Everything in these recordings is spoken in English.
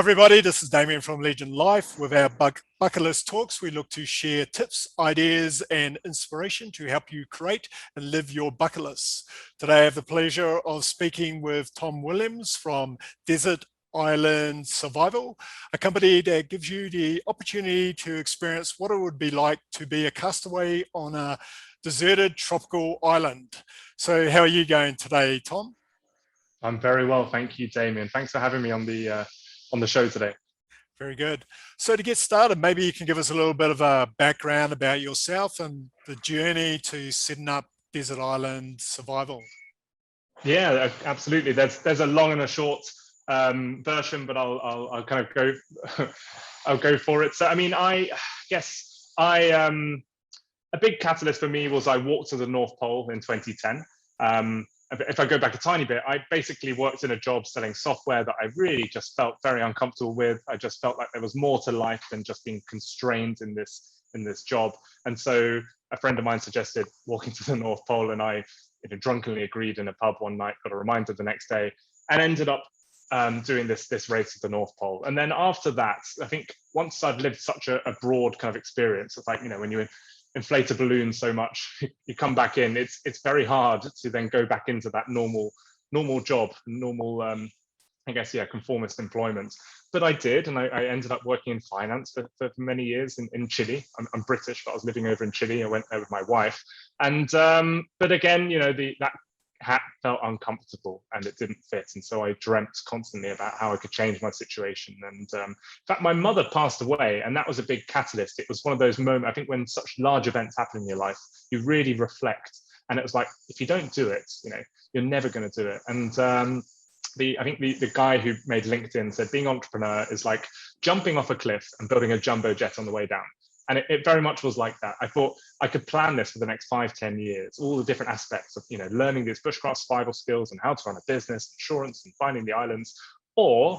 everybody, this is Damien from Legend Life. With our bucket list talks, we look to share tips, ideas, and inspiration to help you create and live your bucket list. Today, I have the pleasure of speaking with Tom Williams from Desert Island Survival, a company that gives you the opportunity to experience what it would be like to be a castaway on a deserted tropical island. So how are you going today, Tom? I'm very well, thank you, Damien. Thanks for having me on the show today. Very good. So to get started, maybe you can give us a little bit of a background about yourself and the journey to setting up Desert Island Survival. Yeah, absolutely. There's a long and a short version, but I'll kind of go I'll go for it. So I mean, I guess a big catalyst for me was I walked to the North Pole in 2010. If I go back a tiny bit, I basically worked in a job selling software that I really just felt very uncomfortable with. I just felt like there was more to life than just being constrained in this job. And so a friend of mine suggested walking to the North Pole, and I drunkenly agreed in a pub one night, got a reminder the next day, and ended up doing this race to the North Pole. And then after that, I think once I'd lived such a broad kind of experience, it's like, when you inflate a balloon so much, you come back in, it's very hard to then go back into that normal job, I guess, conformist employment. But I did, and I ended up working in finance for many years in Chile. I'm British, but I was living over in Chile. I went there with my wife, and but again, that hat felt uncomfortable and it didn't fit, and so I dreamt constantly about how I could change my situation. And in fact, my mother passed away, and that was a big catalyst. It was one of those moments, I think, when such large events happen in your life, you really reflect, and it was like, if you don't do it, you're never going to do it. And I think the guy who made LinkedIn said being an entrepreneur is like jumping off a cliff and building a jumbo jet on the way down. And it very much was like that. I thought I could plan this for the next 5-10 years, all the different aspects of, learning these bushcraft survival skills and how to run a business, insurance, and finding the islands. Or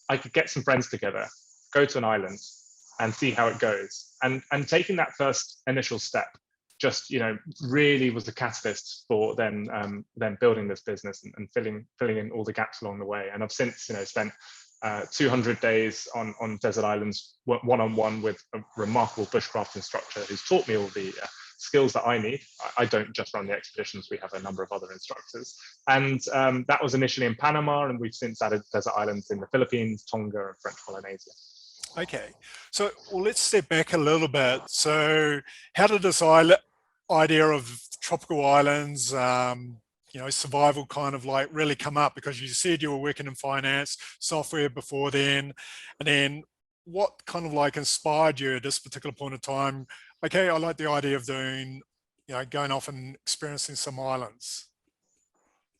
I could get some friends together, go to an island and see how it goes. And taking that first initial step just, really was the catalyst for then building this business and filling in all the gaps along the way. And I've since, spent 200 days on desert islands, one-on-one with a remarkable bushcraft instructor who's taught me all the skills that I need. I don't just run the expeditions, we have a number of other instructors. And that was initially in Panama, and we've since added desert islands in the Philippines, Tonga, and French Polynesia. Okay, so let's step back a little bit. So how did this idea of tropical islands, survival kind of like really come up? Because you said you were working in finance, software before then, and then what kind of like inspired you at this particular point of time? Okay, I like the idea of doing, going off and experiencing some islands.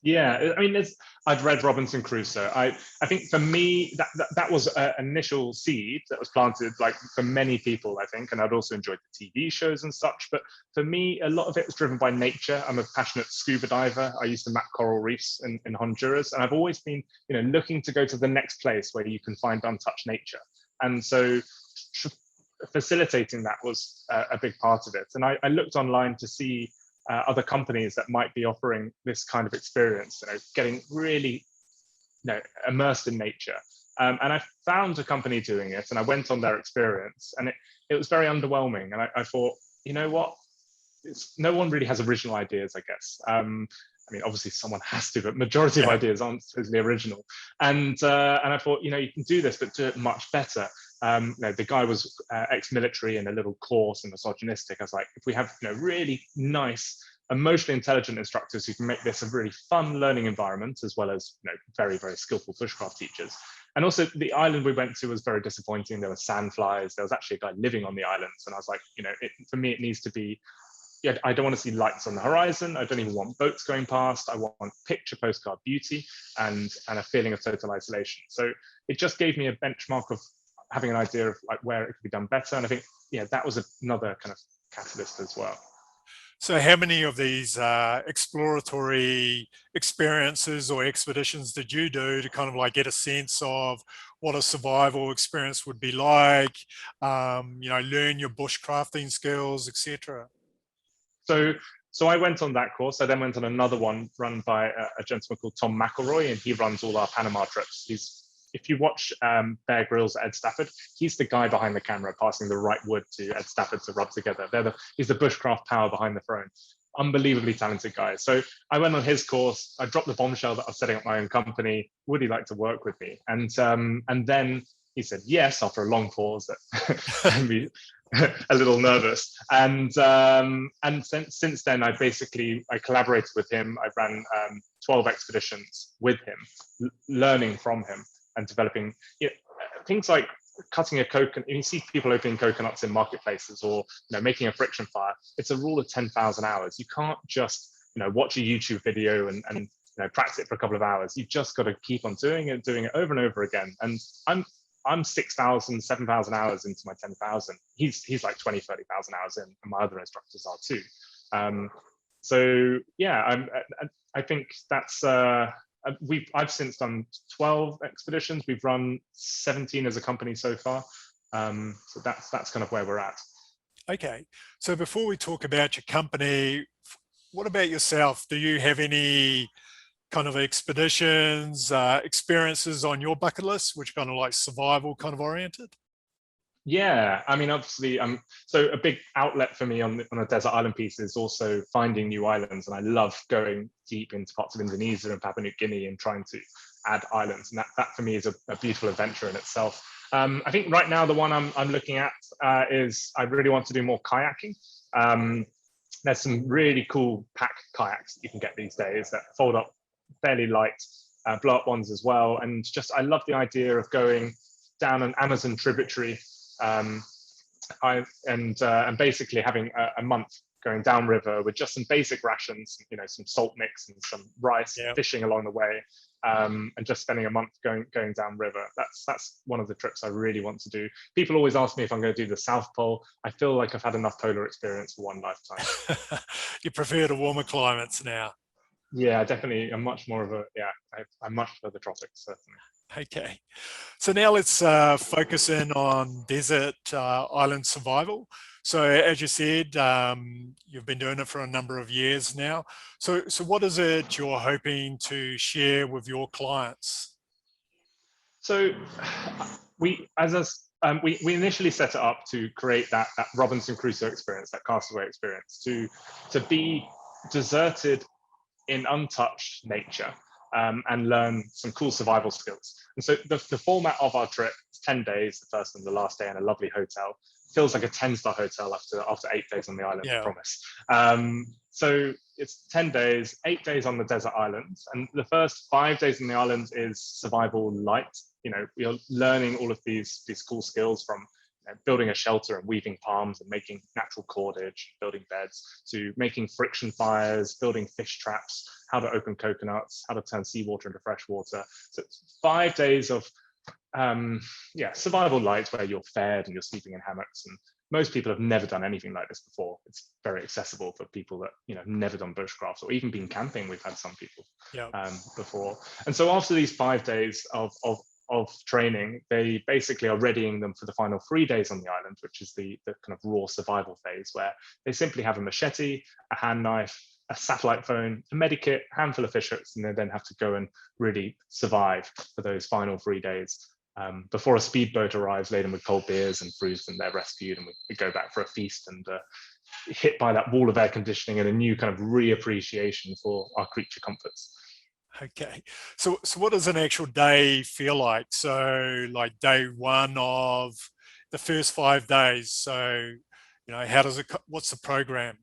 Yeah, I mean, I'd read Robinson Crusoe. I think for me, that was an initial seed that was planted, like for many people, I think, and I'd also enjoyed the TV shows and such. But for me, a lot of it was driven by nature. I'm a passionate scuba diver. I used to map coral reefs in Honduras, and I've always been, looking to go to the next place where you can find untouched nature. And so facilitating that was a big part of it. And I looked online to see other companies that might be offering this kind of experience, getting really immersed in nature. And I found a company doing it, and I went on their experience, and it was very underwhelming. And I thought, what? No one really has original ideas, I guess. I mean, obviously someone has to, but majority of ideas aren't totally original. And I thought, you can do this, but do it much better. The guy was ex-military and a little coarse and misogynistic. I was like, if we have really nice, emotionally intelligent instructors who can make this a really fun learning environment, as well as very, very skillful bushcraft teachers. And also the island we went to was very disappointing. There were sandflies. There was actually a guy living on the islands, and I was like, for me it needs to be. I don't want to see lights on the horizon. I don't even want boats going past. I want picture postcard beauty and a feeling of total isolation. So it just gave me a benchmark of having an idea of like where it could be done better. And I think, that was another kind of catalyst as well. So how many of these exploratory experiences or expeditions did you do to kind of like get a sense of what a survival experience would be like, learn your bushcrafting skills, etc.? So I went on that course. I then went on another one run by a gentleman called Tom McElroy, and he runs all our Panama trips. He's if you watch Bear Grylls at Ed Stafford, he's the guy behind the camera passing the right wood to Ed Stafford to rub together. He's the bushcraft power behind the throne. Unbelievably talented guy. So I went on his course. I dropped the bombshell that I was setting up my own company. Would he like to work with me? And then he said yes after a long pause that made me a little nervous. And since then, I collaborated with him. I ran 12 expeditions with him, learning from him and developing things like cutting a coconut. You see people opening coconuts in marketplaces, or making a friction fire. It's a rule of 10,000 hours. You can't just watch a YouTube video and practice it for a couple of hours. You've just got to keep on doing it over and over again. And I'm 6,000, 7,000 hours into my 10,000. He's like 20, 30,000 hours in, and my other instructors are too. So yeah, I think that's I've since done 12 expeditions. We've run 17 as a company so far. So that's kind of where we're at. Okay. So before we talk about your company, what about yourself? Do you have any kind of expeditions, experiences on your bucket list, which kind of like survival kind of oriented? Yeah, I mean, obviously, so a big outlet for me on a desert island piece is also finding new islands, and I love going deep into parts of Indonesia and Papua New Guinea and trying to add islands, and that for me is a beautiful adventure in itself. I think right now the one I'm looking at is I really want to do more kayaking. There's some really cool pack kayaks that you can get these days that fold up fairly light, blow up ones as well, and I love the idea of going down an Amazon tributary. And basically having a month going downriver with just some basic rations, some salt mix and some rice, fishing along the way, and just spending a month going downriver. That's one of the trips I really want to do. People always ask me if I'm going to do the South Pole. I feel like I've had enough polar experience for one lifetime. You prefer the warmer climates now? Yeah, definitely. I'm much more of I much prefer the tropics, certainly. Okay, so now let's focus in on desert island survival. So as you said, you've been doing it for a number of years now. So what is it you're hoping to share with your clients? So we initially set it up to create that Robinson Crusoe experience, that castaway experience, to be deserted in untouched nature. And learn some cool survival skills. And so the format of our trip is 10 days, the first and the last day in a lovely hotel. Feels like a 10-star hotel after 8 days on the island, I promise. So it's 10 days, 8 days on the desert islands. And the first 5 days on the islands is survival light. You're learning all of these cool skills from building a shelter and weaving palms and making natural cordage, building beds, to making friction fires, building fish traps, how to open coconuts, how to turn seawater into fresh water. So it's 5 days of survival light where you're fed and you're sleeping in hammocks. And most people have never done anything like this before. It's very accessible for people that have never done bushcraft or even been camping. We've had some people before. And so after these 5 days of training, they basically are readying them for the final 3 days on the island, which is the kind of raw survival phase, where they simply have a machete, a hand knife, a satellite phone, a medikit, a handful of fish hooks, and they then have to go and really survive for those final 3 days before a speedboat arrives laden with cold beers and fruits, and they're rescued, and we go back for a feast and hit by that wall of air conditioning and a new kind of reappreciation for our creature comforts. Okay, so what does an actual day feel like? So like day one of the first 5 days. So how does it? What's the program?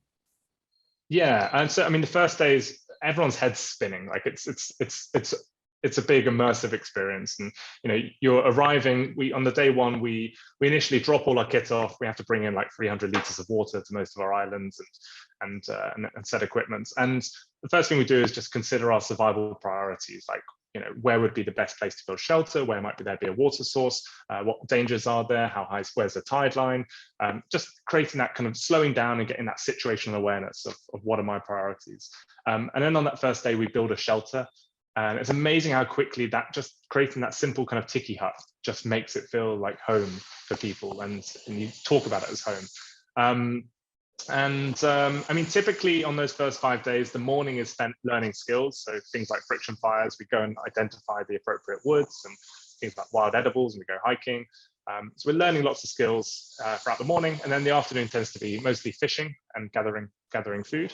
Yeah, and so I mean, the first days, everyone's head's spinning. Like it's a big immersive experience, and you're arriving. On the day one, we initially drop all our kit off. We have to bring in like 300 liters of water to most of our islands and set equipment. And the first thing we do is just consider our survival priorities, like where would be the best place to build shelter, where might there be a water source, what dangers are there, where's the tide line, just creating that kind of slowing down and getting that situational awareness of what are my priorities. And then on that first day, we build a shelter. And it's amazing how quickly that just creating that simple kind of tiki hut just makes it feel like home for people, and you talk about it as home. I mean, typically on those first 5 days, the morning is spent learning skills. So things like friction fires, we go and identify the appropriate woods and things like wild edibles, and we go hiking. So we're learning lots of skills throughout the morning, and then the afternoon tends to be mostly fishing and gathering food.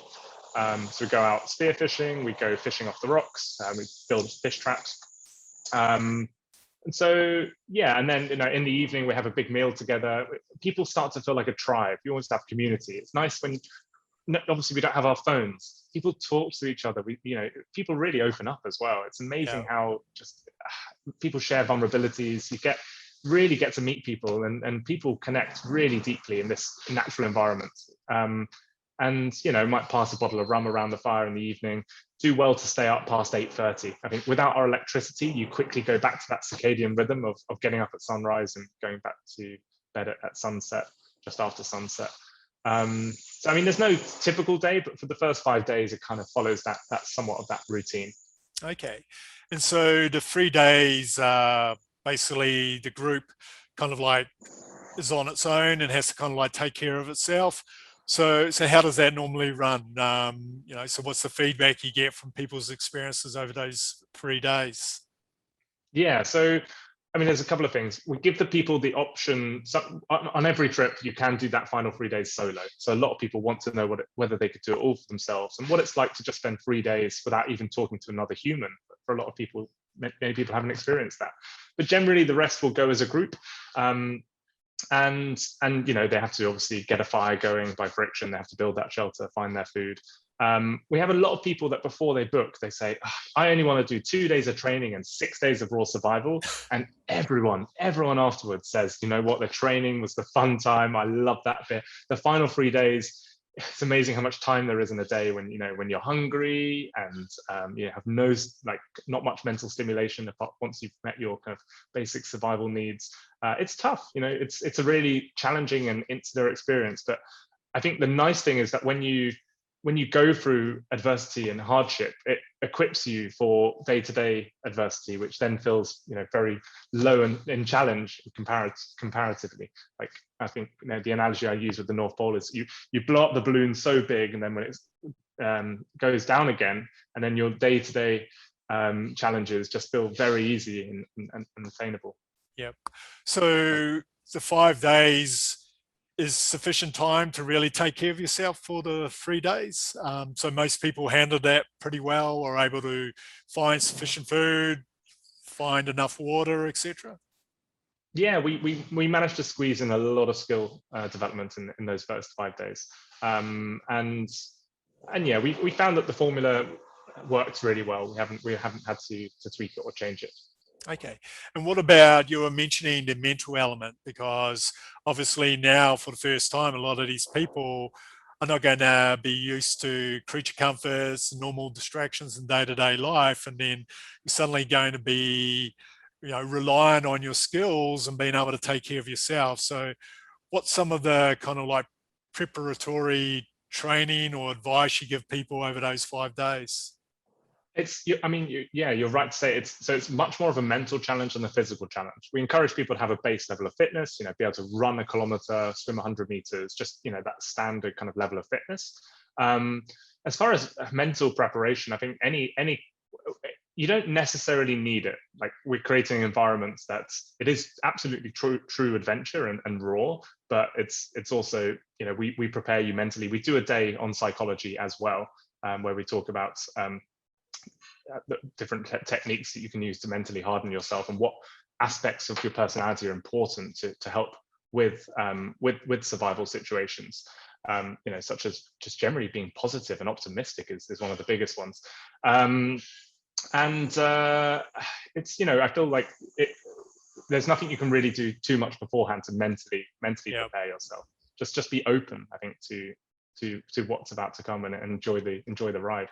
So we go out spearfishing, we go fishing off the rocks, we build fish traps. And so, yeah, and then, in the evening, we have a big meal together. People start to feel like a tribe. You always have community. It's nice when, obviously, we don't have our phones. People talk to each other. People really open up as well. It's amazing how just people share vulnerabilities. You really get to meet people, and people connect really deeply in this natural environment. And might pass a bottle of rum around the fire in the evening. Do well to stay up past 8:30. I think without our electricity, you quickly go back to that circadian rhythm of getting up at sunrise and going back to bed at sunset, just after sunset. So I mean, there's no typical day, but for the first 5 days, it kind of follows that somewhat of that routine. Okay, and so the 3 days, basically the group kind of like is on its own and has to kind of like take care of itself. So how does that normally run? So what's the feedback you get from people's experiences over those 3 days? Yeah, so I mean, there's a couple of things. We give the people the option. So on every trip, you can do that final 3 days solo. So a lot of people want to know whether they could do it all for themselves and what it's like to just spend 3 days without even talking to another human. But for a lot of people, many people haven't experienced that. But generally, the rest will go as a group. And they have to obviously get a fire going by friction. They have to build that shelter, find their food. We have a lot of people that before they book, they say, I only want to do 2 days of training and 6 days of raw survival. And everyone afterwards says, you know what, the training was the fun time. I love that bit. The final 3 days, it's amazing how much time there is in a day when you're hungry and you have not much mental stimulation apart once you've met your kind of basic survival needs. It's tough, it's a really challenging and insular experience. But I think the nice thing is that when you go through adversity and hardship, it equips you for day-to-day adversity, which then feels very low in challenge comparatively. Like I think the analogy I use with the North Pole is you blow up the balloon so big, and then when it goes down again, and then your day-to-day challenges just feel very easy and attainable. Yep. So the 5 days is sufficient time to really take care of yourself for the 3 days. So most people handle that pretty well, or able to find sufficient food, find enough water, etc. Yeah, we managed to squeeze in a lot of skill development in those first 5 days. And yeah, we found that the formula works really well. We haven't had to tweak it or change it. Okay. And what about, you were mentioning the mental element, because obviously now for the first time, a lot of these people are not going to be used to creature comforts, normal distractions in day-to-day life. And then you're suddenly going to be, relying on your skills and being able to take care of yourself. So what's some of the kind of like preparatory training or advice you give people over those 5 days? You're right to say it's much more of a mental challenge than a physical challenge. We encourage people to have a base level of fitness, be able to run a kilometer, swim 100 meters, just, that standard kind of level of fitness. As far as mental preparation, I think you don't necessarily need it. Like, we're creating environments it is absolutely true adventure and raw, but it's also, we prepare you mentally. We do a day on psychology as well, where we talk about the different techniques that you can use to mentally harden yourself, and what aspects of your personality are important to help with survival situations. Such as just generally being positive and optimistic is one of the biggest ones. It's I feel like there's nothing you can really do too much beforehand to mentally prepare yourself. Just be open, I think, to what's about to come, and enjoy the ride.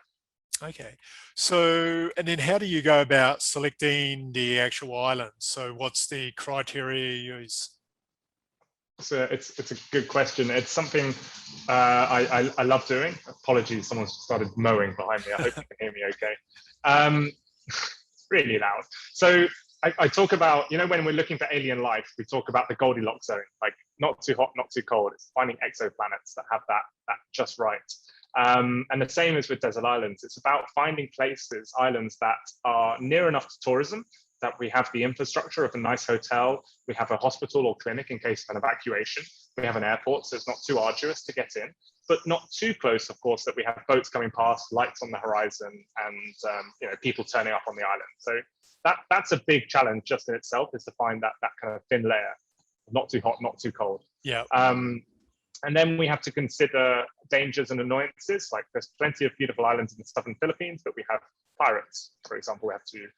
Okay. So, and then how do you go about selecting the actual islands? So what's the criteria you use? So it's a good question. It's something I love doing. Apologies, someone started mowing behind me. I hope you can hear me okay. Really loud. So I talk about, when we're looking for alien life, we talk about the Goldilocks zone, like not too hot, not too cold. It's finding exoplanets that have that just right. And the same as with desert islands. It's about finding places, islands that are near enough to tourism that we have the infrastructure of a nice hotel, we have a hospital or clinic in case of an evacuation, we have an airport, so it's not too arduous to get in, but not too close, of course, that we have boats coming past, lights on the horizon, and people turning up on the island. So that's a big challenge just in itself, is to find that kind of thin layer, not too hot, not too cold. Yeah. And then we have to consider dangers and annoyances. Like, there's plenty of beautiful islands in the southern Philippines, but we have pirates, for example, we have to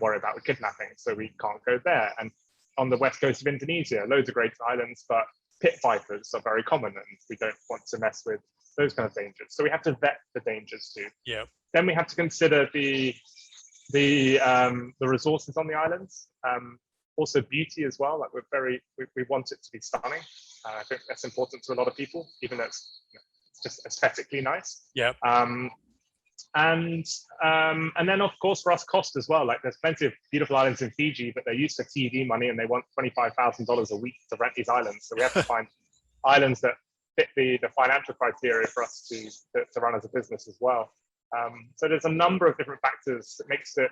worry about with kidnapping, so we can't go there. And on the west coast of Indonesia, loads of great islands, but pit vipers are very common, and we don't want to mess with those kind of dangers. So we have to vet the dangers too. Yeah. Then we have to consider the resources on the islands. Also beauty as well. Like, we want it to be stunning. I think that's important to a lot of people, even though it's just aesthetically nice. Yeah. And then of course for us, cost as well. Like, there's plenty of beautiful islands in Fiji, but they're used to TV money and they want $25,000 a week to rent these islands. So we have to find islands that fit the financial criteria for us to run as a business as well. So there's a number of different factors that makes it.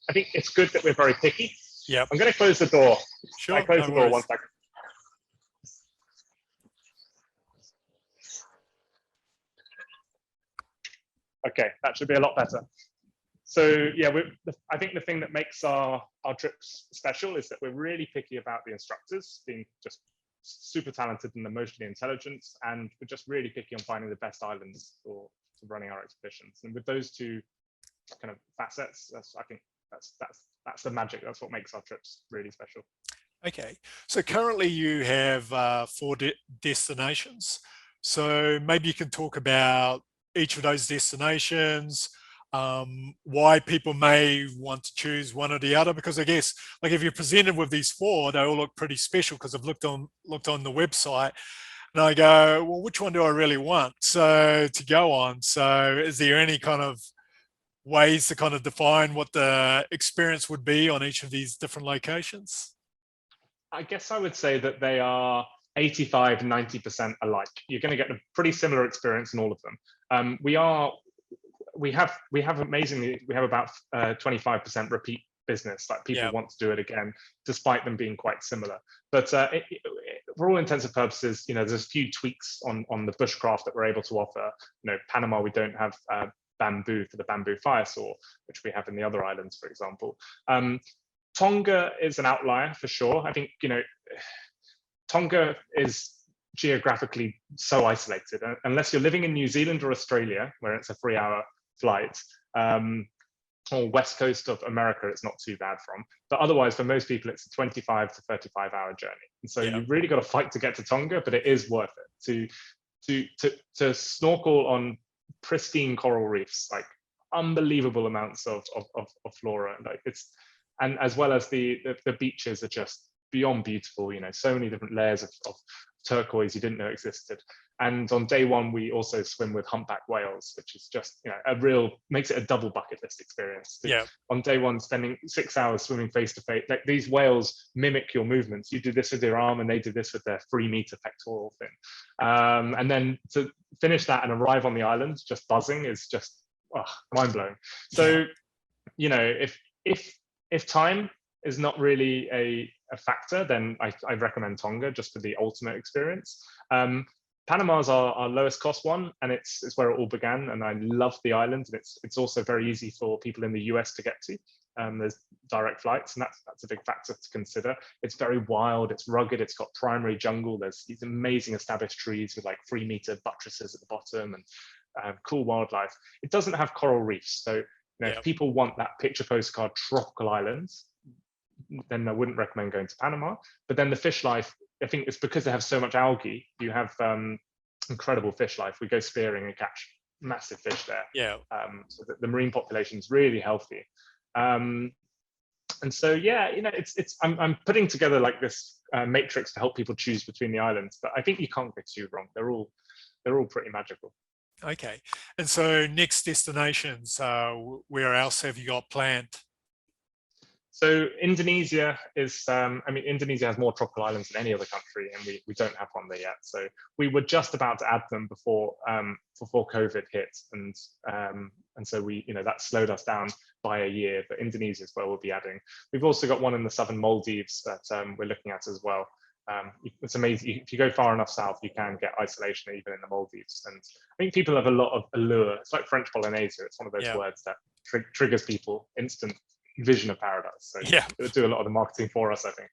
I think it's good that we're very picky. Yeah. I'm going to close the door. Sure. I close the door 1 second. Okay, that should be a lot better. So yeah, I think the thing that makes our trips special is that we're really picky about the instructors being just super talented and emotionally intelligent, and we're just really picky on finding the best islands for running our expeditions. And with those two kind of facets, I think that's the magic. That's what makes our trips really special. Okay, so currently you have 4 destinations. So maybe you can talk about each of those destinations, why people may want to choose one or the other, because I guess, like, if you're presented with these 4, they all look pretty special, because I've looked on the website and I go, well, which one do I really want to go on? So is there any kind of ways to kind of define what the experience would be on each of these different locations? I guess I would say that they are 85, 90% alike. You're going to get a pretty similar experience in all of them. We have amazingly, we have about 25% repeat business. Like, people want to do it again, despite them being quite similar. But for all intents and purposes, there's a few tweaks on the bushcraft that we're able to offer. Panama, we don't have bamboo for the bamboo fire saw, which we have in the other islands, for example. Tonga is an outlier for sure. I think, Tonga is geographically so isolated. Unless you're living in New Zealand or Australia, where it's a 3-hour flight, or west coast of America, it's not too bad from. But otherwise, for most people, it's a 25 to 35-hour journey. And so you've really got to fight to get to Tonga, but it is worth it to snorkel on pristine coral reefs, like unbelievable amounts of flora. Like, and as well as the beaches are just beyond beautiful, so many different layers of turquoise you didn't know existed. And on day 1, we also swim with humpback whales, which is just, makes it a double bucket list experience. On day 1, spending 6 hours swimming face to face, like, these whales mimic your movements. You do this with your arm and they do this with their 3-meter pectoral fin. And then to finish that and arrive on the island just buzzing is just mind blowing. So, if time is not really a factor, then I recommend Tonga just for the ultimate experience. Panama's our lowest cost one, and it's where it all began. And I love the island, and it's also very easy for people in the US to get to. There's direct flights, and that's a big factor to consider. It's very wild, it's rugged, it's got primary jungle. There's these amazing established trees with like 3-meter buttresses at the bottom, and cool wildlife. It doesn't have coral reefs, so if people want that picture postcard tropical islands, then I wouldn't recommend going to Panama. But then the fish life, I think it's because they have so much algae. You have incredible fish life. We go spearing and catch massive fish there. So the marine population is really healthy. And so I'm putting together like this matrix to help people choose between the islands. But I think you can't go too wrong. They're all pretty magical. Okay, and so next destinations, where else have you got planned? So Indonesia is, I mean, Indonesia has more tropical islands than any other country, and we don't have one there yet. So we were just about to add them before COVID hit, and so that slowed us down by a year. But Indonesia is where we'll be adding. We've also got one in the southern Maldives that we're looking at as well. It's amazing. If you go far enough south, you can get isolation even in the Maldives. And I think people have a lot of allure. It's like French Polynesia. It's one of those Yeah. words that triggers people instant vision of paradise. So Yeah. it'll do a lot of the marketing for us, I think.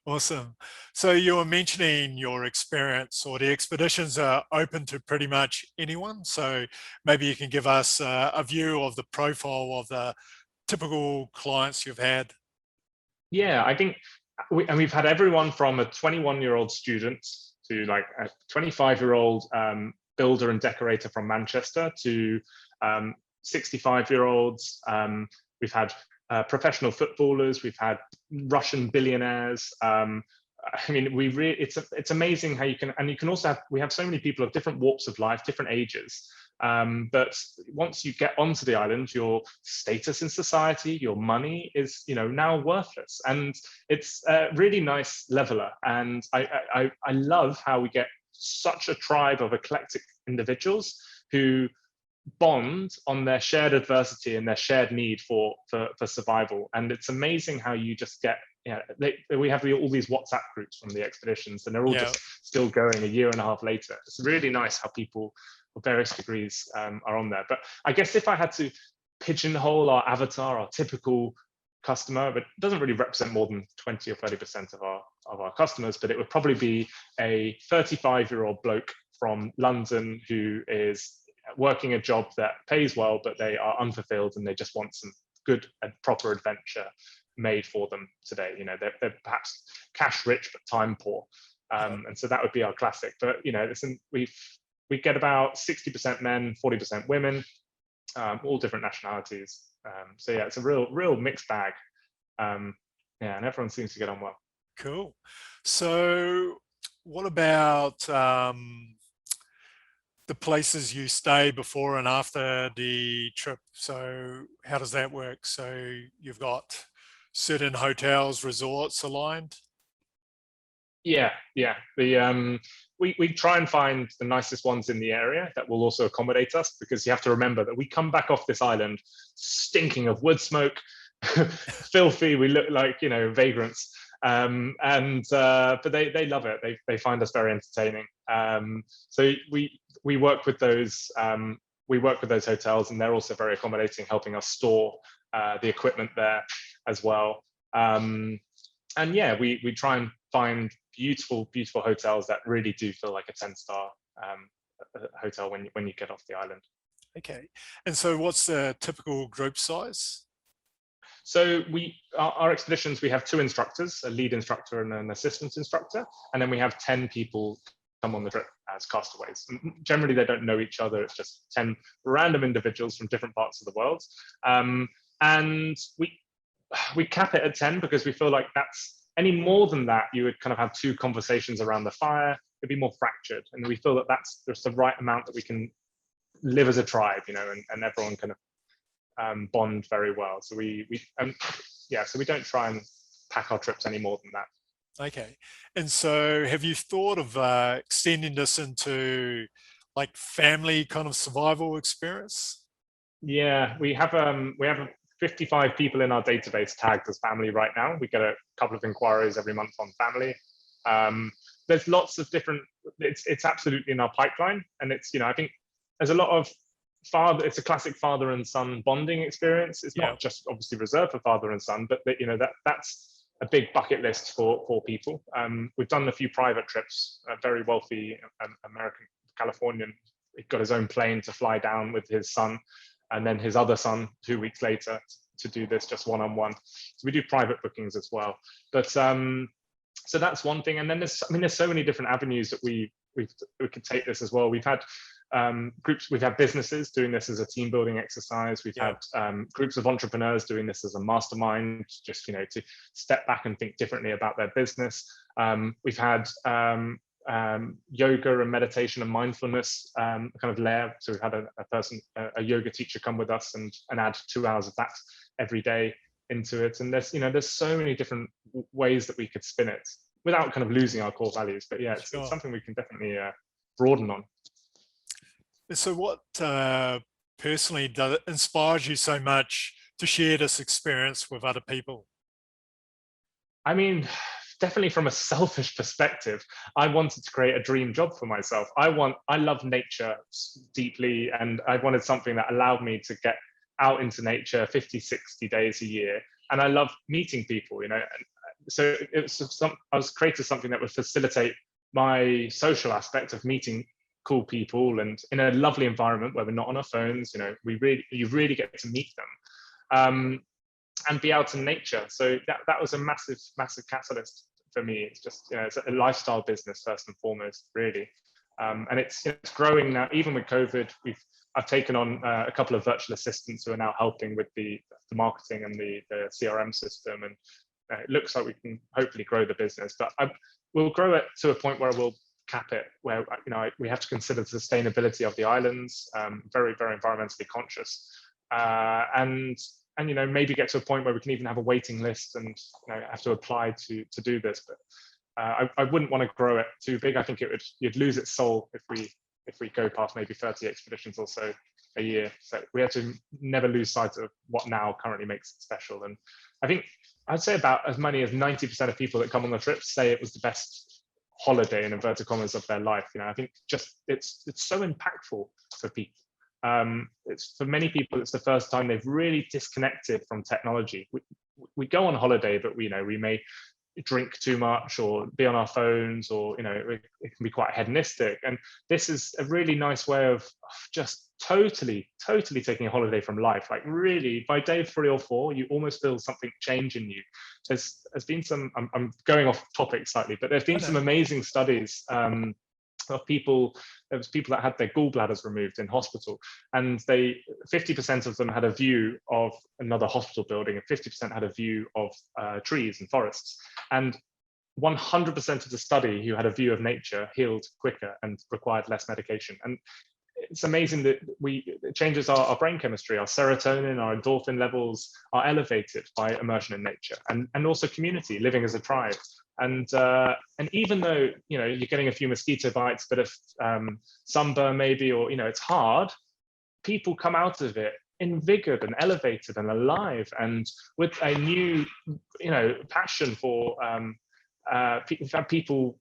Awesome. So you were mentioning your experience, or the expeditions are open to pretty much anyone. So maybe you can give us a view of the profile of the typical clients you've had. Yeah, I think we've had everyone from a 21-year-old student to like a 25-year-old builder and decorator from Manchester to 65-year-olds. We've had professional footballers. We've had Russian billionaires. I mean, it's amazing how you can also have, we have so many people of different walks of life, different ages. But once you get onto the island, your status in society, your money is, now worthless, and it's a really nice leveler. And I love how we get such a tribe of eclectic individuals who bond on their shared adversity and their shared need for survival. And it's amazing how you just get, we have all these WhatsApp groups from the expeditions, and they're all just still going a year and a half later. It's really nice how people of various degrees are on there. But I guess if I had to pigeonhole our avatar, our typical customer, but it doesn't really represent more than 20 or 30% of our customers, but it would probably be a 35-year-old bloke from London who is working a job that pays well, but they are unfulfilled and they just want some good and proper adventure made for them today. They're perhaps cash rich but time poor, and so that would be our classic. But listen, we get about 60% men, 40% women, all different nationalities. So yeah, it's a real mixed bag. And everyone seems to get on well. Cool. So what about the places you stay before and after the trip? So how does that work? So you've got certain hotels, resorts aligned? Yeah. We try and find the nicest ones in the area that will also accommodate us, because you have to remember that we come back off this island stinking of wood smoke, filthy. We look like vagrants, but they love it. They find us very entertaining. So we work with those hotels, and they're also very accommodating, helping us store the equipment there as well. And yeah, we try and find beautiful hotels that really do feel like a 10-star hotel when you get off the island. Okay. And so what's the typical group size? So our expeditions, we have 2 instructors, a lead instructor and an assistant instructor, and then we have 10 people come on the trip as castaways. Generally, they don't know each other. It's just 10 random individuals from different parts of the world. And we cap it at 10 because we feel like that's, any more than that, you would kind of have 2 conversations around the fire. It'd be more fractured. And we feel that that's just the right amount that we can live as a tribe, and everyone kind of bond very well. So so we don't try and pack our trips any more than that. Okay. And so have you thought of extending this into like family kind of survival experience? Yeah, we have 55 people in our database tagged as family right now. We get a couple of inquiries every month on family. There's lots of different, it's absolutely in our pipeline. And it's, I think there's a lot of it's a classic father and son bonding experience. It's not just obviously reserved for father and son, but that's a big bucket list for people. We've done a few private trips. A very wealthy American Californian, he got his own plane to fly down with his son, and then his other son 2 weeks later to do this just one-on-one. So we do private bookings as well. But so that's one thing. And then there's so many different avenues that we could take this as well. We've had groups, we've had businesses doing this as a team building exercise. We've had groups of entrepreneurs doing this as a mastermind, just to step back and think differently about their business. We've had yoga and meditation and mindfulness kind of layer. So we've had a yoga teacher come with us and add 2 hours of that every day. into it. And there's so many different ways that we could spin it without kind of losing our core values. But yeah, it's Sure. something we can definitely broaden on. So what personally inspires you so much to share this experience with other people? I mean, definitely from a selfish perspective, I wanted to create a dream job for myself. I love nature deeply, and I wanted something that allowed me to get out into nature 50, 60 days a year. And I love meeting people, and so I was created something that would facilitate my social aspect of meeting cool people and in a lovely environment where we're not on our phones. You really get to meet them. And be out in nature. So that was a massive catalyst for me. It's just, it's a lifestyle business first and foremost, really. And it's growing now. Even with COVID, I've taken on a couple of virtual assistants who are now helping with the marketing and the CRM system. And it looks like we can hopefully grow the business, but we'll grow it to a point where we'll cap it, where we have to consider the sustainability of the islands, very, very environmentally conscious, and maybe get to a point where we can even have a waiting list and have to apply to do this. But I wouldn't want to grow it too big. I think you'd lose its soul if we go past maybe 30 expeditions or so a year. So we have to never lose sight of what now currently makes it special. And I think I'd say about as many as 90% of people that come on the trip say it was the best holiday in inverted commas of their life. I think just it's so impactful for people. It's for many people, it's the first time they've really disconnected from technology. We go on holiday, but we may drink too much or be on our phones, or it can be quite hedonistic. And this is a really nice way of just totally taking a holiday from life. Like really, by day 3 or 4, you almost feel something change in you. There's been some. I'm going off topic slightly, but there's been some amazing studies. Of people, there was people that had their gallbladders removed in hospital, and 50% of them had a view of another hospital building, and 50% had a view of trees and forests. And 100% of the study who had a view of nature healed quicker and required less medication. And it's amazing that it changes our brain chemistry. Our serotonin, our endorphin levels are elevated by immersion in nature, and also community, living as a tribe. And even though you're getting a few mosquito bites, bit of sunburn maybe, or it's hard, people come out of it invigorated and elevated and alive, and with a new passion for people.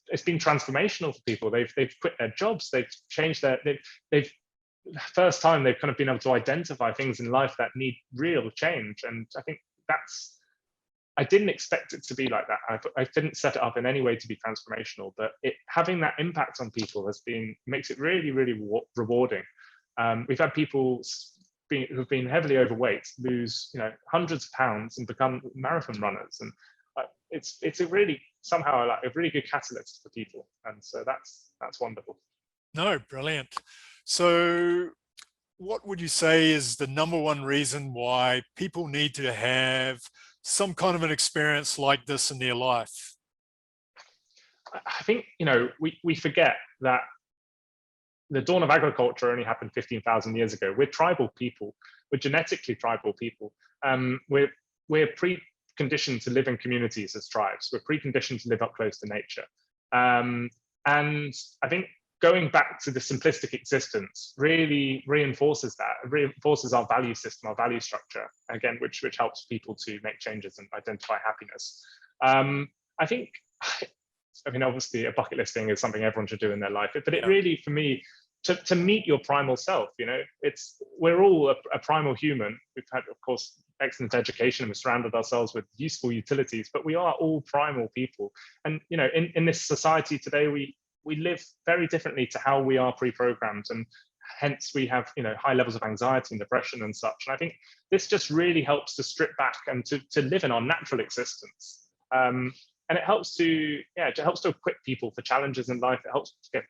It's been transformational for people. They've quit their jobs. They've changed they've first time they've kind of been able to identify things in life that need real change. And I think I didn't expect it to be like that. I didn't set it up in any way to be transformational, but having that impact on people makes it really, really rewarding. We've had people who've been heavily overweight lose hundreds of pounds and become marathon runners, and it's a really somehow like a really good catalyst for people. And so that's wonderful. No, brilliant. So what would you say is the number one reason why people need to have some kind of an experience like this in their life? I think we forget that the dawn of agriculture only happened 15,000 years ago. We're tribal people. We're genetically tribal people. We're preconditioned to live in communities as tribes. We're preconditioned to live up close to nature. And I think going back to the simplistic existence really reinforces that. It reinforces our value system, our value structure, again, which helps people to make changes and identify happiness. I think, obviously a bucket list thing is something everyone should do in their life, but it really, for me, to meet your primal self, we're all a primal human. We've had, of course, excellent education, and we've surrounded ourselves with useful utilities, but we are all primal people. And, in this society today, we live very differently to how we are pre-programmed, and hence we have high levels of anxiety and depression and such. And I think this just really helps to strip back and to live in our natural existence. And it helps to equip people for challenges in life. It helps to get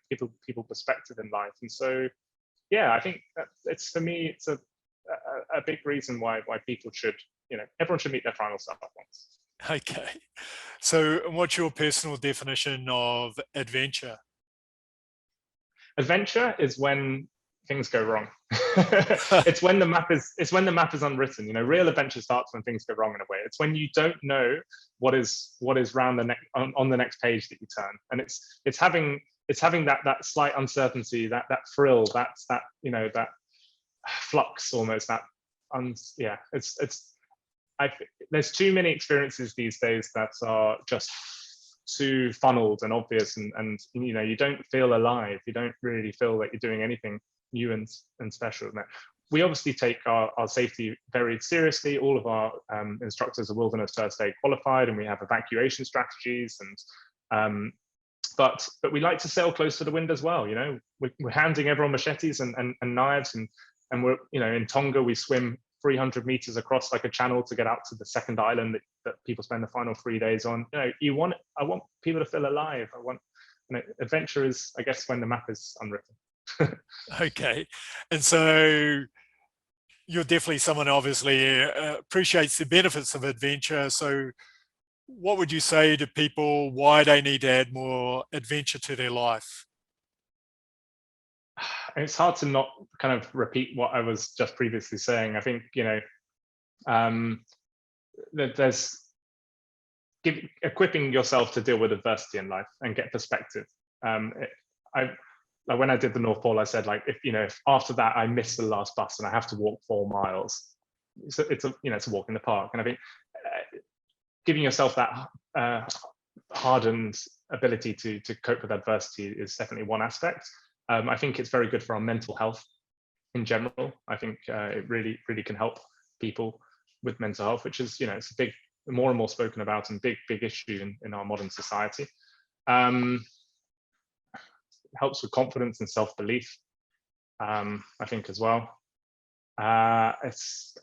people perspective in life. And so I think that for me it's a big reason why people should, everyone should meet their primal self once. Okay, so what's your personal definition of adventure? Adventure is when things go wrong. It's when the map is unwritten. You know, real adventure starts when things go wrong in a way. It's when you don't know what is round the next on the next page that you turn, and it's having that slight uncertainty, that thrill, that you know, that flux almost, that yeah, there's too many experiences these days that are just too funneled and obvious, and you know, you don't feel alive. You don't really feel that you're doing anything new and special. We obviously take our safety very seriously. All of our instructors are wilderness first aid qualified, and we have evacuation strategies, and but we like to sail close to the wind as well. You know, we're handing everyone machetes and knives, and we're, you know, in Tonga we swim 300 meters across like a channel to get out to the second island that people spend the final 3 days on. You know, I want people to feel alive. I want, you know, adventure is, I guess, when the map is unwritten. Okay, and so you're definitely someone obviously appreciates the benefits of adventure. So what would you say to people why they need to add more adventure to their life? It's hard to not kind of repeat what I was just previously saying. I think, you know, there's equipping yourself to deal with adversity in life and get perspective. Like when I did the North Pole, I said, like, if after that I miss the last bus and I have to walk 4 miles, it's a walk in the park. And I think giving yourself that hardened ability to cope with adversity is definitely one aspect. I think it's very good for our mental health in general. I think it really can help people with mental health, which is, you know, it's a big, more and more spoken about and big issue in our modern society. Helps with confidence and self-belief, I think, as well. I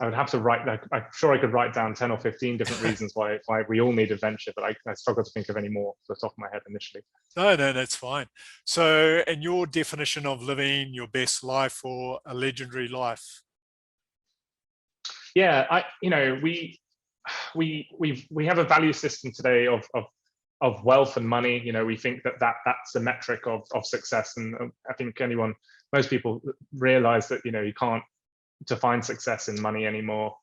would have to write, like, I'm sure I could write down 10 or 15 different reasons why we all need adventure, but I struggle to think of any more off the top of my head initially. No, that's fine. So, and your definition of living your best life or a legendary life? Yeah, you know, we have a value system today of wealth and money. You know, we think that's the metric of success, and I think most people realize that, you know, you can't define success in money anymore.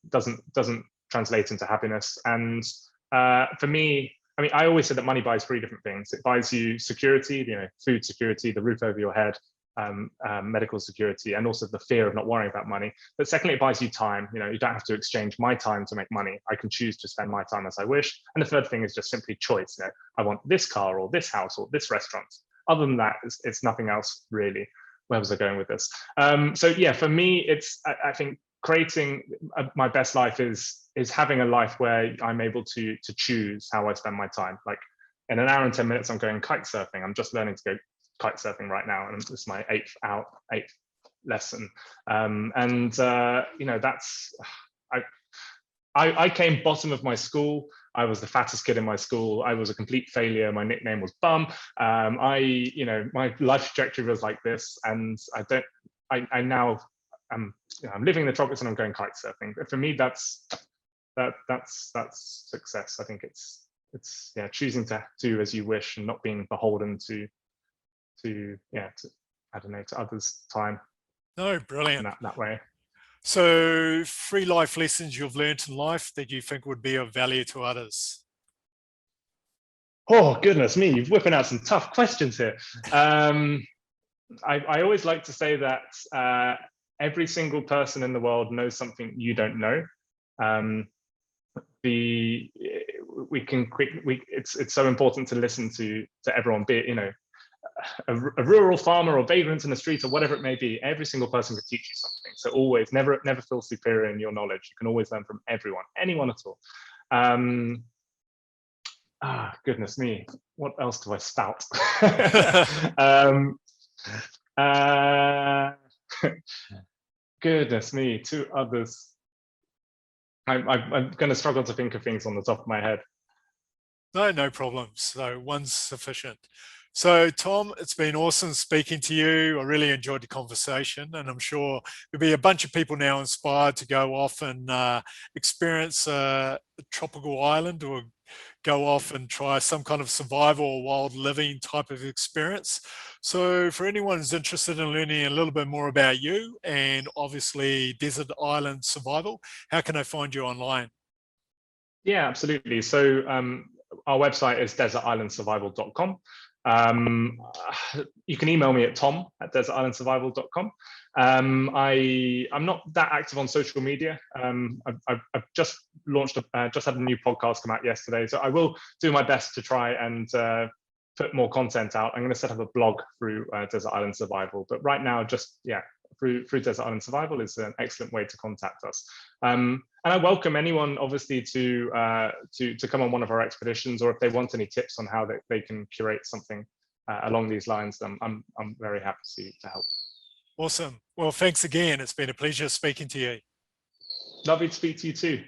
Doesn't translate into happiness. And for me, I mean, I always said that money buys 3 different things. It buys you security, you know, food security, the roof over your head, medical security, and also the fear of not worrying about money. But secondly, it buys you time. You know, you don't have to exchange my time to make money. I can choose to spend my time as I wish. And the third thing is just simply choice. You know, I want this car or this house or this restaurant. Other than that, it's nothing else really. Where was I going with this? So yeah, for me, I think creating my best life is having a life where I'm able to choose how I spend my time. Like in an hour and 10 minutes, I'm going kite surfing. I'm just learning to go kite surfing right now, and it's my 8th lesson. You know, that's I came bottom of my school. I was the fattest kid in my school. I was a complete failure. My nickname was Bum. You know, my life trajectory was like this, and I now I'm living in the tropics and I'm going kite surfing. For me, that's success. I think it's yeah, choosing to do as you wish and not being beholden to I don't know, to others' time. No, brilliant. That way. So 3 life lessons you've learned in life that you think would be of value to others? Oh, goodness me, you're whipping out some tough questions here. I always like to say that every single person in the world knows something you don't know. It's so important to listen to everyone, be it, you know, a rural farmer or vagrant in the street or whatever it may be. Every single person could teach you something. So always, never feel superior in your knowledge. You can always learn from anyone at all. Goodness me, what else do I spout? Goodness me, 2 others. I'm going to struggle to think of things on the top of my head. No problem. So 1's sufficient. So, Tom, it's been awesome speaking to you. I really enjoyed the conversation, and I'm sure there'll be a bunch of people now inspired to go off and experience a tropical island, or go off and try some kind of survival or wild living type of experience. So, for anyone who's interested in learning a little bit more about you and obviously desert island survival, how can I find you online? Yeah, absolutely. So our website is desertislandsurvival.com. You can email me at tom@desertislandsurvival.com. I'm not that active on social media. I've just launched, just had a new podcast come out yesterday, so I will do my best to try and put more content out. I'm going to set up a blog through Desert Island Survival, but right now, just through Desert Island Survival is an excellent way to contact us. And I welcome anyone, obviously, to come on one of our expeditions, or if they want any tips on how they can curate something along these lines, I'm very happy to help. Awesome. Well, thanks again. It's been a pleasure speaking to you. Lovely to speak to you too.